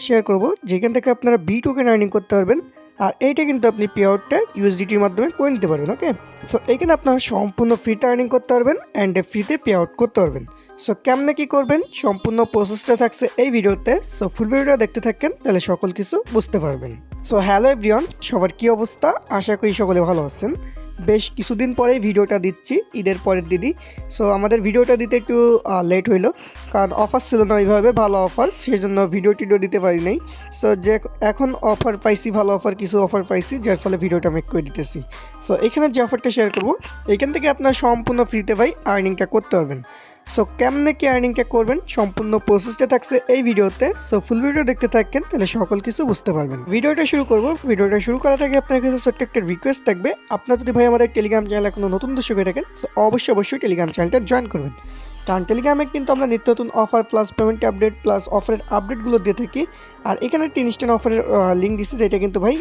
Share করব যেখান থেকে আপনারা বি টোকেন আর্নিং করতে পারবেন। আর এইটা কিন্তু আপনি পে আউটটা ইউএসডিটির মাধ্যমে করে নিতে পারবেন। ওকে, সো এখানে আপনারা সম্পূর্ণ ফ্রিতে আর্নিং করতে পারবেন অ্যান্ড ফ্রিতে পে আউট করতে পারবেন। সো কেমনে কী করবেন সম্পূর্ণ প্রসেসটা থাকছে এই ভিডিওতে। সো ফুল ভিডিওটা দেখতে থাকেন, তাহলে সকল কিছু বুঝতে পারবেন। সো হ্যালো এভরিওয়ান, সবার কী অবস্থা? আশা করি সকলে ভালো আছেন। বেশ কিছুদিন পরেই ভিডিওটা দিচ্ছি, ঈদের পরের দিনই। সো আমাদের ভিডিওটা দিতে একটু লেট হইলো, কারণ অফার ছিল না ওইভাবে ভালো অফার, সেই জন্য ভিডিও দিতে পারি নাই। সো যে এখন অফার পাইছি, ভালো অফার কিছু অফার পাইছি, যার ফলে ভিডিওটা মেক করে দিতেছি। সো এখানে যে অফারটা শেয়ার করব, এখান থেকে আপনার সম্পূর্ণ ফ্রিতে ভাই আর্নিংটা করতে পারবেন। সো কেমনে কি আর্নিংটা করবেন সম্পূর্ণ প্রসেসটা থাকছে এই ভিডিওতে। সো ফুল ভিডিও দেখতে থাকেন, তাহলে সকল কিছু বুঝতে পারবেন। ভিডিওটা শুরু করব। ভিডিওটা শুরু করার আগে আপনার কাছে ছোট্ট একটা রিকোয়েস্ট থাকবে, আপনার যদি ভাই আমাদের টেলিগ্রাম চ্যানেল এখনো নতুন দর্শক হয়ে থাকেন, সো অবশ্যই টেলিগ্রাম চ্যানেলটা জয়েন করবেন। কারণ টেলিগ্রামে কিন্তু আমরা নিত্য নতুন offer plus payment update plus অফারের আপডেটগুলো দিয়ে থাকি। আর এখানে একটা ইনস্ট্যান্ট অফারের লিঙ্ক দিচ্ছি, যেটা কিন্তু ভাই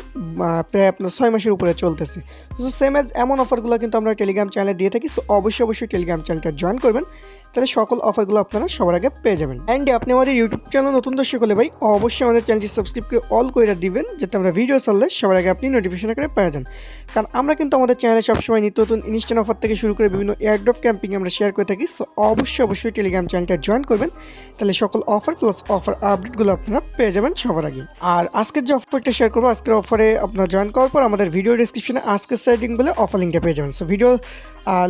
প্রায় আপনার 6 মাসের উপরে চলতেছে। সো সেম এজ এমন অফারগুলো কিন্তু আমরা টেলিগ্রাম চ্যানেলে দিয়ে থাকি। সো অবশ্যই টেলিগ্রাম চ্যানেলটা জয়েন করবেন, তাহলে সকল অফারগুলো আপনারা সবার আগে পেয়ে যাবেন। অ্যান্ড আপনি আমাদের ইউটিউব চ্যানেল নতুন দর্শক হলে ভাই অবশ্যই আমাদের চ্যানেলটি সাবস্ক্রাইব করে অল করে দিবেন, যাতে আমরা ভিডিও চাললে সবার আগে আপনি নোটিফিকেশন করে পেয়ে যান। কারণ আমরা কিন্তু আমাদের চ্যানেলে সবসময় নিত্য নতুন ইনস্ট্যান্ট অফার থেকে শুরু করে বিভিন্ন এয়ারড্রপ ক্যাম্পিং আমরা শেয়ার করে থাকি। সো অবশ্যই টেলিগ্রাম চ্যানেলটা জয়েন করবেন, তাহলে সকল অফার প্লাস অফার আপডেটগুলো আপনারা পেয়ে যাবেন সবার আগে। আর আজকের যে অফারটা শেয়ার করবো, আজকের অফারে আপনারা জয়েন করার পর আমাদের ভিডিও ডিসক্রিপশনে আজকের সাইডিং বলে অফার লিঙ্কটা পেয়ে যাবেন। সো ভিডিও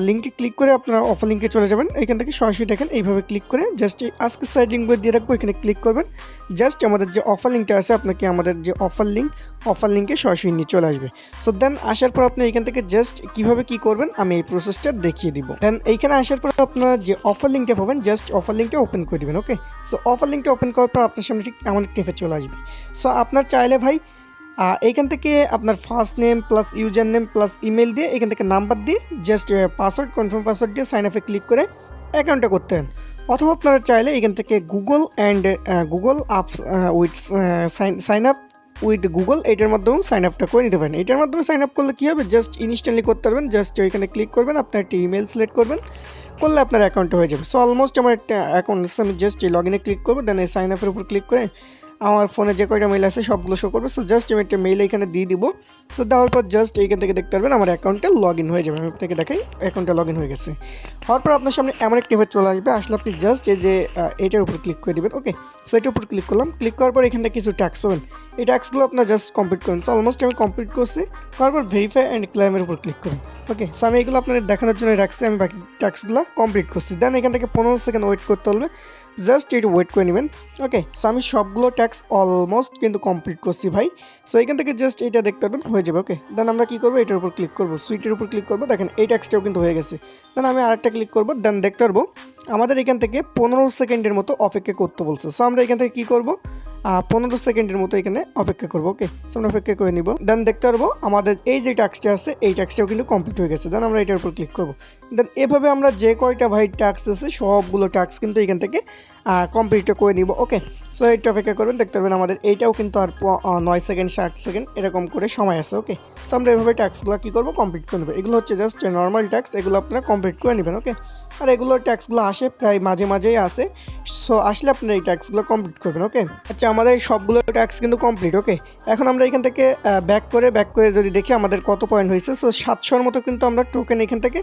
লিঙ্কে ক্লিক করে আপনারা অফার লিঙ্কে চলে যাবেন। এখান থেকে সরাসরি দেখেন এইভাবে ক্লিক করে জাস্ট এই আজকের সাইড লিঙ্ক দিয়ে রাখবো, এখানে ক্লিক করবেন। জাস্ট আমাদের যে অফার লিঙ্কটা আছে, আপনাকে আমাদের যে অফার লিঙ্কে সরাসরি নিয়ে চলে আসবে। সো দেন আসার পর আপনি এখান থেকে জাস্ট কীভাবে কী করবেন আমি এই প্রসেসটা দেখিয়ে দিব। দেন এইখানে আসার পর আপনারা যে অফার লিঙ্কটা পাবেন, জাস্ট অফার লিঙ্কটা ওপেন করে দেবেন। ওকে, সো অফার লিঙ্কটা ওপেন করার পর আপনার সামনে ঠিক এমন একটা ইন্টারফেস চলে আসবে। সো আপনার চাইলে ভাই এইখান থেকে আপনার first name plus user name plus email দিয়ে এখান থেকে নাম্বার দিয়ে জাস্ট পাসওয়ার্ড কনফার্ম পাসওয়ার্ড দিয়ে সাইন আপে ক্লিক করে অ্যাকাউন্টটা করতে হবে। অথবা আপনারা চাইলে এখান থেকে Google apps with sign up with Google এইটার মাধ্যমেও সাইন আপটা করে নিতে পারেন। এটার মাধ্যমে সাইন আপ করলে কী হবে, জাস্ট ইনস্ট্যান্টলি করতে পারবেন। জাস্ট ওইখানে ক্লিক করবেন, আপনার একটা ইমেল সিলেক্ট করবেন, করলে আপনার অ্যাকাউন্টটা হয়ে যাবে। সো অলমোস্ট আমার একটা অ্যাকাউন্ট, আমি জাস্ট লগ ইনে ক্লিক করবো, দেন এই সাইন আপের উপর ক্লিক করে আমার ফোনে যে কয়টা মেল আছে সবগুলো শো করবে। সো জাস্ট আমি একটা মেল এখানে দিয়ে দিব। সো দেওয়ার পর জাস্ট এইখান থেকে দেখতে পারবেন আমার অ্যাকাউন্টটা লগ ইন হয়ে যাবে। আমি আপনাকে দেখাই, অ্যাকাউন্টটা লগ ইন হয়ে গেছে। হওয়ার পর আপনার সামনে এমন একটা ইমেজ চলে আসবে, আসলে আপনি জাস্ট এই যে এইটার উপর ক্লিক করে দেবেন। ওকে, সো এটার উপর ক্লিক করলাম। ক্লিক করার পর এখান থেকে কিছু ট্যাক্স পাবেন, এই ট্যাক্সগুলো আপনার জাস্ট কমপ্লিট করুন। সো অলমোস্ট আমি কমপ্লিট করছি। করার পর ভেরিফাই অ্যান্ড ক্লেমের উপর ক্লিক করুন। ওকে, সো আমি এগুলো আপনাদের দেখানোর জন্য রাখছি, আমি বাকি ট্যাক্সগুলো কমপ্লিট করছি। দেন এখান থেকে 15 সেকেন্ড ওয়েট করতে হবে, জাস্ট একটু ওয়েট করে নেবেন। ওকে, সো আমি সবগুলো ট্যাক্স অলমোস্ট কিন্তু কমপ্লিট করছি ভাই। সো এখান থেকে জাস্ট এইটা দেখতে পারবেন হয়ে যাবে। ওকে, দেন আমরা কী করবো, এটার উপর ক্লিক করবো, সুইটের উপর ক্লিক করবো। দেখেন এই ট্যাক্সটাও কিন্তু হয়ে গেছে। দেন আমি আরেকটা ক্লিক করবো, দেন দেখতে পারবো আমাদের এখান থেকে 15 সেকেন্ডের মতো অপেক্ষা করতে বলছে। সো আমরা এখান থেকে কী করবো, 15 সেকেন্ডের মতো এখানে অপেক্ষা করবো। ওকে, সো আমরা অপেক্ষা করে নিব। দেন দেখতে পারবো আমাদের এই যে ট্যাক্সটা আছে, এই ট্যাক্সটাও কিন্তু কমপ্লিট হয়ে গেছে। দেন আমরা এটার উপর ক্লিক করবো। দেন এভাবে আমরা যে কয়টা ভাই ট্যাক্স আছে সবগুলো ট্যাক্স কিন্তু এখান থেকে কমপ্লিট করে নিব। ওকে, সো এইটা অপেক্ষা করবেন, দেখতে পারবেন আমাদের এইটাও কিন্তু আর 9 সেকেন্ড 60 সেকেন্ড এরকম করে সময় আছে। ওকে, তো আমরা এভাবে ট্যাক্সগুলো কী করবো, কমপ্লিট করে নেবো। এগুলো হচ্ছে জাস্ট নর্মাল ট্যাক্স, এগুলো আপনারা কমপ্লিট করে নেবেন। ওকে, আর এগুলো ট্যাক্সগুলো আসে প্রায় মাঝেই আসে। সো আসলে আপনারা এই ট্যাক্সগুলো কমপ্লিট করবেন। ওকে, আচ্ছা আমাদের সবগুলো ট্যাক্স কিন্তু কমপ্লিট। ওকে, এখন আমরা এখান থেকে ব্যাক করে যদি দেখি আমাদের কত পয়েন্ট হয়েছে। সো 700-র মতো কিন্তু আমরা টোকেন এখান থেকে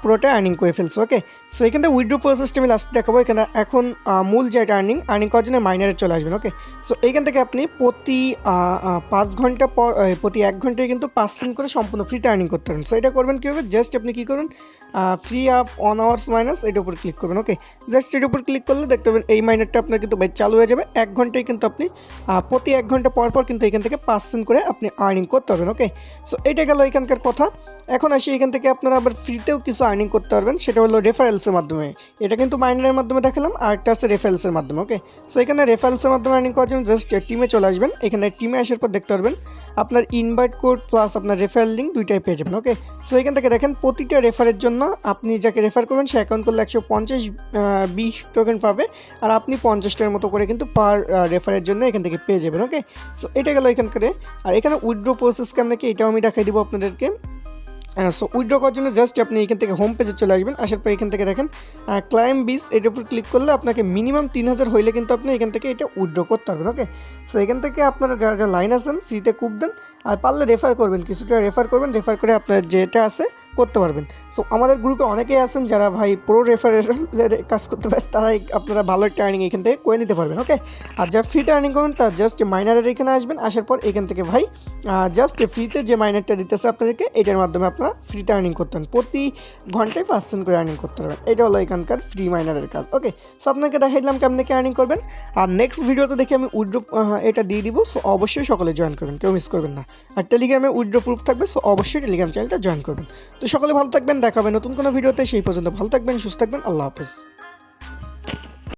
পুরোটা আর্নিং করে ফেলছি। ওকে, সো এখান থেকে উইথড্র প্রসেসটা আমি লাস্ট দেখাবো। এখানে এখন মূল যেটা আর্নিং করার জন্য মাইনারে চলে আসবেন। ওকে, সো এইখান থেকে আপনি প্রতি 5 ঘন্টা পর প্রতি 1 ঘন্টায় কিন্তু 5 সেন্ট করে সম্পূর্ণ ফ্রিতে আর্নিং করতে পারেন। সো এটা করবেন কীভাবে, জাস্ট আপনি কী করুন, free up on hours minus এটার উপর ক্লিক করবেন। ওকে, জাস্ট এটার উপর ক্লিক করলে দেখতে পাবেন এই মাইনারটা আপনার কিন্তু চালু হয়ে যাবে। 1 ঘন্টায় কিন্তু আপনি প্রতি 1 ঘন্টা পর কিন্তু এখান থেকে 5 সেন্ট করে আপনি আর্নিং করতে পারবেন। ওকে, সো এটা গেল এখানকার কথা। এখন আসি এখান থেকে আপনারা আবার ফ্রিতেও কিছু আর্নিং করতে পারবেন, সেটা হলো রেফারেলসের মাধ্যমে। এটা কিন্তু মাইনারের মাধ্যমে দেখালাম, আর একটা আছে রেফারেলসের মাধ্যমে। ওকে, সো এখানে রেফারেলসের মাধ্যমে আর্নিং করার জন্য জাস্ট টিমে চলে আসবেন। এখানে টিমে আসার পর দেখতে পারবেন আপনার ইনভাইট কোড প্লাস আপনার রেফারেল লিঙ্ক দুইটাই পেয়ে যাবেন। ওকে, সো এখান থেকে দেখেন প্রতিটা রেফারের জন্য আপনি যাকে রেফার করবেন সে অ্যাকাউন্ট করলে 150 বি টোকেন পাবে, আর আপনি 50টার মতো করে কিন্তু পার রেফারের জন্য এখান থেকে পেয়ে যাবেন। ওকে, সো এটা গেল এখানকার। আর এখানে উইথড্র প্রসেস কেমন কি এটাও আমি দেখাই দিব আপনাদেরকে। সো উইথড্র করার জন্য জাস্ট আপনি এখান থেকে হোম পেজে চলে আসবেন। আসার পর এখান থেকে দেখেন ক্লাইম বিস, এটার উপর ক্লিক করলে আপনাকে মিনিমাম 3000 হইলে কিন্তু আপনি এখান থেকে এটা উইথড্র করতে পারবেন। ওকে, সো এখান থেকে আপনারা যারা যারা লাইন আছেন ফ্রিতে কূপ দেন, আর পারলে রেফার করবেন, কিছুটা রেফার করবেন, রেফার করে আপনার যেটা আছে করতে পারবেন। সো আমাদের গ্রুপে অনেকেই আছেন যারা ভাই প্রো রেফারেলের কাজ করতে পারে, তারাই আপনারা ভালো একটা আর্নিং এখান থেকে করে নিতে পারবেন। ওকে, আর যারা ফ্রিতে আর্নিং করবেন তার জাস্ট মাইনারের এখানে আসবেন। আসার পর এখান থেকে ভাই জাস্ট ফ্রিতে যে মাইনারটা দিতেছে আপনাদেরকে, এটার মাধ্যমে আপনারা ফ্রিতে আর্নিং করতে পারেন, প্রতি ঘন্টায় 5 সেন্ট করে আর্নিং করতে পারবেন। এটা হলো এখানকার ফ্রি মাইনারের কাজ। ওকে, সো আপনাকে দেখাইলাম কেমন কি আর্নিং করবেন। আর নেক্সট ভিডিওতে দেখে আমি উইথড্র এটা দিয়ে দিব। সো অবশ্যই সকলে জয়েন করবেন, কেউ মিস করবেন না। আর টেলিগ্রামে উইথড্র প্রুফ থাকবে, সো অবশ্যই টেলিগ্রাম চ্যানেলটা জয়েন করবেন। তো সকলে ভালো থাকবেন, দেখা হবে নতুন কোনো ভিডিওতে। সেই পর্যন্ত ভালো থাকবেন, সুস্থ থাকবেন, আল্লাহ হাফেজ।